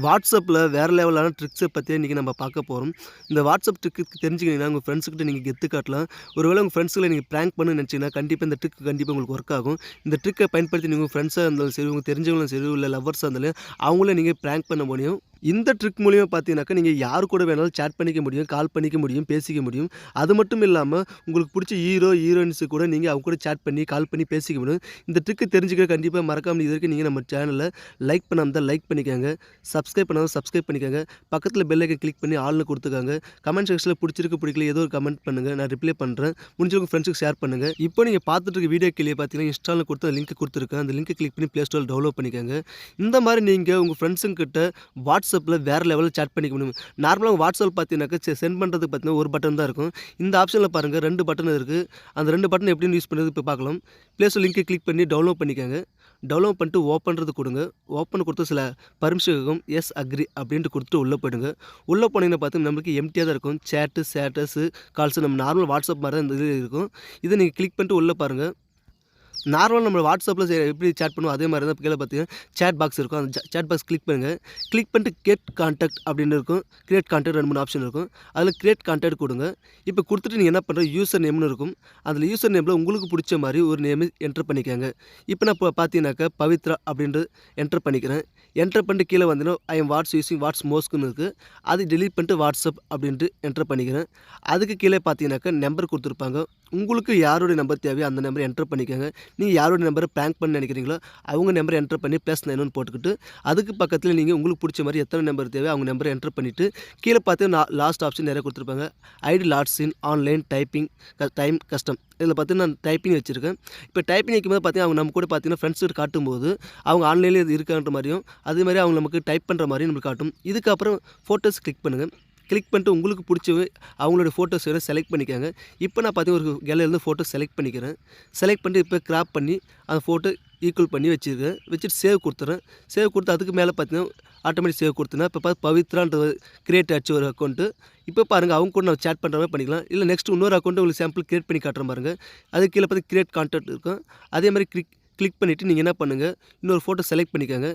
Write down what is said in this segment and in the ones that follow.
வாட்ஸ்அப்பில் வேறு லெவலான ட்ரிக்ஸை பற்றி இன்றைக்கி நம்ம பார்க்க போகிறோம். இந்த வாட்ஸ்அப் ட்ரிக்கு தெரிஞ்சுக்கிட்டீங்கன்னா உங்கள் ஃப்ரெண்ட்ஸுக்கிட்ட நீங்கள் கெத்து காட்டலாம். ஒருவேளை உங்கள் ஃப்ரெண்ட்ஸுகளை நீங்கள் ப்ராங்க் பண்ணணும்னு நினச்சிங்கன்னா கண்டிப்பாக இந்த ட்ரிக் கண்டிப்பாக உங்களுக்கு ஒர்க் ஆகும். இந்த ட்ரிக்கை பயன்படுத்தி நீங்கள் ஃப்ரெண்ட்ஸாக இருந்தாலும் சரி, உங்கள் தெரிஞ்சவங்களும் சரி, இல்லை லவ்வர்ஸாக இருந்தாலும் அவங்கள நீங்கள் ப்ராங்க் பண்ண முடியும். இந்த ட்ரிக் மூலிமா பார்த்தீங்கன்னாக்கா நீங்கள் யார் கூட வேணாலும் சேட் பண்ணிக்க முடியும், கால் பண்ணிக்க முடியும், பேசிக்க முடியும். அது மட்டும் இல்லாமல் உங்களுக்கு பிடிச்ச ஹீரோயின்ஸு கூட நீங்கள் அவங்க கூட சேட் பண்ணி, கால் பண்ணி பேசிக்க முடியும். இந்த ட்ரிக்கு தெரிஞ்சுக்க கண்டிப்பாக மறக்காமல் இது வரைக்கும் நீங்கள் நம்ம சேனலை லைக் பண்ணாமல் தான் லைக் பண்ணிக்கோங்க. சப்ஸ்கிரைப் பண்ணாலும் சப்ஸ்கிரைப் பண்ணிக்கோங்க. பக்கத்தில் பெல் ஐக்கன் கிளிக் பண்ணி ஆல்னு கொடுத்துக்கோங்க. கமெண்ட் செக்ஷனில் பிடிச்சிருக்கு பிடிக்கல ஏதோ ஒரு கமெண்ட் பண்ணுங்கள், நான் ரிப்ளை பண்ணுறேன். முடிஞ்சவங்க ஃப்ரெண்ட்ஸுக்கு ஷேர் பண்ணுங்கள். இப்போ நீங்கள் பார்த்துட்டு இருக்க வீடியோ கீழே பார்த்தீங்கன்னா இன்ஸ்டாலில் கொடுத்து லிங்க் கொடுத்துருக்கேன். அந்த லிங்க்கை கிளிக் பண்ணி ப்ளே ஸ்டோரில் டவுன்லோட் பண்ணிக்கோங்க. இந்த மாதிரி நீங்கள் உங்கள் ஃப்ரெண்ட்ஸுங்கிட்ட வாட்ஸ்அப்பில் வேறு லெவலில் சேட் பண்ணிக்க முடியும். நார்மலாக வாட்ஸ்அப் பார்த்தீங்கன்னாக்கா சென்ட் பண்ணுறதுக்கு பார்த்தீங்கன்னா ஒரு பட்டன் தான் இருக்கும். இந்த ஆப்ஷனில் பாருங்கள் 2 பட்டன் இருக்குது. அந்த 2 பட்டன் எப்படின்னு யூஸ் பண்ணுறது இப்போ பார்க்கலாம். ப்ளே ஸ்டோர் லிங்க்கை கிளிக் பண்ணி டவுன்லோட் பண்ணிக்கோங்க. டவுன்லோட் பண்ணிட்டு ஓப்பன்றது கொடுங்க. ஓப்பன் கொடுத்து சில பர்மிஷன் இருக்கும். எஸ் அக்ரி அப்படின்ட்டு கொடுத்துட்டு உள்ளே போயிடுங்க. உள்ளே போனீங்கன்னா பார்த்து நம்மளுக்கு எம்டியாக தான் இருக்கும். சேட்டு, ஸ்டேட்டஸு, கால்ஸு நம்ம நார்மல் வாட்ஸ்அப் மாதிரி தான் இந்த இது இருக்கும். இதை நீங்கள் கிளிக் பண்ணிட்டு உள்ளே பாருங்கள். நார்மலாக நம்ம வாட்ஸ்அப்பில் எப்படி சேட் பண்ணுவோம் அதே மாதிரி தான் கீழே பார்த்தீங்கன்னா சேட் பாக்ஸ் இருக்கும். அந்த சேட் பாக்ஸ் கிளிக் பண்ணுங்கள். கிளிக் பண்ணிட்டு கெட் கான்டாக்ட் அப்படின்னு இருக்கும். கிரியேட் கான்டாக்ட் 2-3 ஆப்ஷன் இருக்கும். அதில் கிரியேட் கான்டாக்ட் கொடுங்க. இப்போ கொடுத்துட்டு நீங்கள் என்ன பண்ணுற யூசர் நேம்னு இருக்கும். அதில் யூசர் நேமில் உங்களுக்கு பிடிச்ச மாதிரி ஒரு நேம் என்ட்ரு பண்ணிக்கோங்க. இப்போ நான் இப்போ பார்த்தீங்கன்னாக்கா பவித்ரா அப்படின்ட்டு என்ட்ரு பண்ணிக்கிறேன். என்ட்ரு பண்ணிட்டு கீழே வந்தீங்கன்னா ஐ எம் யூஸிங் வாட்ஸ்மோக்னு இருக்குது. அது டெலீட் பண்ணிட்டு வாட்ஸ்அப் அப்படின்ட்டு என்ட்ரு பண்ணிக்கிறேன். அதுக்கு கீழே பார்த்தீங்கன்னாக்கா நம்பர் கொடுத்துருப்பாங்க. உங்களுக்கு யாருடைய நம்பர் தேவையோ அந்த நம்பரை என்ட்ரு பண்ணிக்கோங்க. நீங்கள் யாரோட நம்பரை ப்ராங்க் பண்ண நினைக்கிறீங்களோ அவங்க நம்பரை என்ட்ரு பண்ணி +91 போட்டுக்கிட்டு அதுக்கு பக்கத்தில் நீங்கள் உங்களுக்கு பிடிச்ச மாதிரி எத்தனை நம்பர் தேவையோ அவங்க நம்பரை என்ட்ரு பண்ணிவிட்டு கீழே பார்த்தீங்கன்னா லாஸ்ட் ஆப்ஷன் நிறைய கொடுத்துருப்பாங்க. ஐடி lots in online typing time custom. இதில் பார்த்தீங்கன்னா நான் டைப்பிங் வச்சுருக்கேன். இப்போ டைப்பிங் வைக்கும்போது பார்த்தீங்கன்னா அவங்க நம்ம கூட பார்த்தீங்கன்னா ஃப்ரெண்ட்ஸ் கிட்ட காட்டும்போது அவங்க ஆன்லைனில் இது இருக்கான்ற மாதிரியும் அதே மாதிரி அவங்க நமக்கு டைப் பண்ணுற மாதிரியும் நம்மளுக்கு காட்டும். இதுக்கப்புறம் ஃபோட்டோஸ் கிளிக் பண்ணுங்கள். கிளிக் பண்ணிட்டு உங்களுக்கு பிடிச்ச அவங்களோட ஃபோட்டோஸ் வேறு செலக்ட் பண்ணிக்கோங்க. இப்போ நான் பார்த்தீங்கன்னா ஒரு கேலரியிலேருந்து ஃபோட்டோ செலக்ட் பண்ணிக்கிறேன். செலக்ட் பண்ணிட்டு இப்போ கிராப் பண்ணி அந்த ஃபோட்டோ ஈக்குவல் பண்ணி வச்சுருக்கேன். வச்சுட்டு சேவ் கொடுத்துட்றேன். சேவ் கொடுத்து அதுக்கு மேலே பார்த்தீங்கன்னா ஆட்டோமேட்டிக் சேவ் கொடுத்தேன்னா இப்போ பார்த்து பவித்ரான்ற கிரியேட் ஆச்சு ஒரு அக்கௌண்ட்டு. இப்போ பாருங்கள் அவங்க கூட நம்ம சேட் பண்ணுற மாதிரி பண்ணிக்கலாம். இல்லை நெக்ஸ்ட் இன்னொரு அக்கௌண்ட்டு உங்களுக்கு சாம்பிள் கிரியேட் பண்ணி காட்டுற பாருங்கள். அது கீழே பார்த்து கிரியேட் கான்டாக்ட் இருக்கும். அதே மாதிரி கிளிக் பண்ணிவிட்டு நீங்கள் என்ன பண்ணுங்கள், இன்னொரு ஃபோட்டோ செலக்ட் பண்ணிக்கோங்க.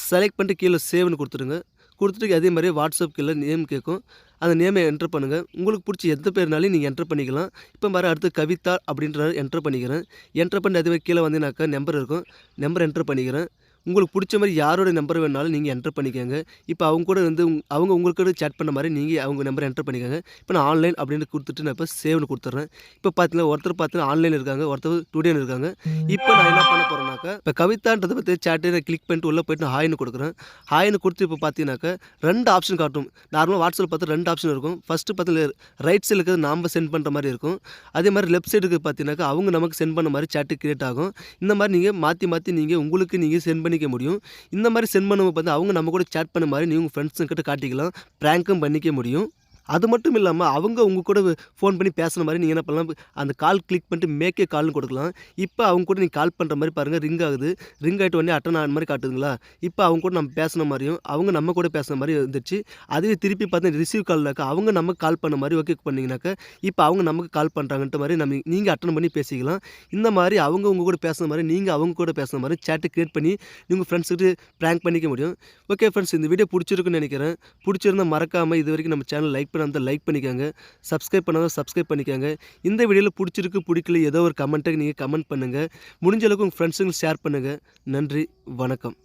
செலக்ட் பண்ணிட்டு கீழே சேவ்னு கொடுத்துருங்க. கொடுத்துட்டு அதே மாதிரி வாட்ஸ்அப் கீழே நேம் கேட்கும். அந்த நேமை என்ட்ரு பண்ணுங்கள். உங்களுக்கு பிடிச்ச எந்த பேர்னாலையும் நீங்கள் என்ட்ரு பண்ணிக்கலாம். இப்போ அடுத்து கவிதா அப்படின்ற என்ட்ரு பண்ணிக்கிறேன். என்ட்ரு பண்ணி அதே மாதிரி கீழே வந்தீங்கன்னாக்கா நம்பர் இருக்கும். நம்பர் என்ட்ரு பண்ணிக்கிறேன். உங்களுக்கு பிடிச்ச மாதிரி யாரோட நம்பர் வேணாலும் நீங்கள் என்ட்ரு பண்ணிக்கோங்க. இப்போ அவங்க கூட வந்து அவங்க உங்களுக்கு கூட சேட் பண்ண மாதிரி நீங்கள் அவங்க நம்பரை என்ட்ரு பண்ணிக்கோங்க. இப்போ நான் ஆன்லைன் அப்படின்னு கொடுத்துட்டு நான் இப்போ சேவ்னு கொடுத்துட்றேன். இப்போ பார்த்தீங்கன்னா ஒருத்தர் பார்த்தீங்கன்னா ஆன்லைன் இருக்காங்க, ஒருத்தர் டுடேன்னு இருக்காங்க. இப்போ நான் என்ன பண்ண போகிறேன்னாக்கா இப்போ கவிதான்றதை பற்றி சேட்டை நான் கிளிக் பண்ணிட்டு உள்ளே போய்ட்டு நான் ஹாய்னு கொடுக்குறேன். ஹாய்னு கொடுத்து இப்போ பார்த்தீங்கன்னாக்கா 2 ஆப்ஷன் காட்டும். நார்மலாக வாட்ஸ்அப்பில் பார்த்து 2 ஆப்ஷன் இருக்கும். ஃபஸ்ட்டு பார்த்தீங்கன்னா ரைட் சைடில் இருக்கிறது நாம் சென்ட் பண்ணுற மாதிரி இருக்கும். அதே மாதிரி லெஃப்ட் சைடுக்கு பார்த்தீங்கன்னாக்கா அவங்க நமக்கு சென்ட் பண்ண மாதிரி சேட்டு கிரியேட் ஆகும். இந்த மாதிரி நீங்கள் மாற்றி நீங்கள் உங்களுக்கு நீங்கள் சென்ட் பண்ணிக்க முடியும். இந்த மாதிரி சென்ட் பண்ணும்போது பார்த்து அவங்க நம்ம கூட சேட் பண்ண மாதிரி நீங்கள் உங்கள் ஃப்ரெண்ட்ஸுங்கிட்ட காட்டிக்கலாம். ப்ராங்க்கும் பண்ணிக்க முடியும். அது மட்டும் இல்லாமல் அவங்க உங்கள் கூட ஃபோன் பண்ணி பேசுகிற மாதிரி நீங்கள் என்ன பண்ணலாம், அந்த கால் கிளிக் பண்ணிட்டு மேக்கே கால்னு கொடுக்கலாம். இப்போ அவங்க கூட நீங்கள் கால் பண்ணுற மாதிரி பாருங்கள் ரிங் ஆகுது. ரிங் ஆகிட்டு உடனே அட்டன் ஆன மாதிரி காட்டுதுங்களா. இப்போ அவங்க கூட நம்ம பேசுன மாதிரியும் அவங்க நம்ம கூட பேசுகிற மாதிரி வந்துடுச்சு. அதுவே திருப்பி பார்த்தா ரிசீவ் கால்னாக்கா அவங்க நமக்கு கால் பண்ண மாதிரி ஓகே பண்ணிங்கனாக்கா இப்போ அவங்க நமக்கு கால் பண்ணுறாங்கன்ற மாதிரி நீங்கள் அட்டன் பண்ணி பேசிக்கலாம். இந்த மாதிரி அவங்க உங்கள் கூட பேசுகிற மாதிரி நீங்கள் அவங்க கூட பேசுகிற மாதிரி சேட்டை கிரியேட் பண்ணி நீங்கள் ஃப்ரெண்ட்ஸுக்கு ப்ராங்க் பண்ணிக்க முடியும். ஓகே ஃப்ரெண்ட்ஸ், இந்த வீடியோ பிடிச்சிருக்குன்னு நினைக்கிறேன். பிடிச்சிருந்தால் மறக்காமல் இது வரைக்கும் நம்ம சேனல் லைக் பண்ணால் லைக் பண்ணிக்கோங்க. சப்ஸ்கிரைப் பண்ணாலும் சப்ஸ்கிரைப் பண்ணிக்கோங்க. இந்த வீடியோவில் பிடிச்சிருக்கு பிடிக்கல ஏதோ ஒரு கமெண்ட்டை நீங்கள் கமெண்ட் பண்ணுங்கள். முடிஞ்ச அளவுக்கு உங்கள் ஃப்ரெண்ட்ஸுங்களுக்கு ஷேர் பண்ணுங்கள். நன்றி, வணக்கம்.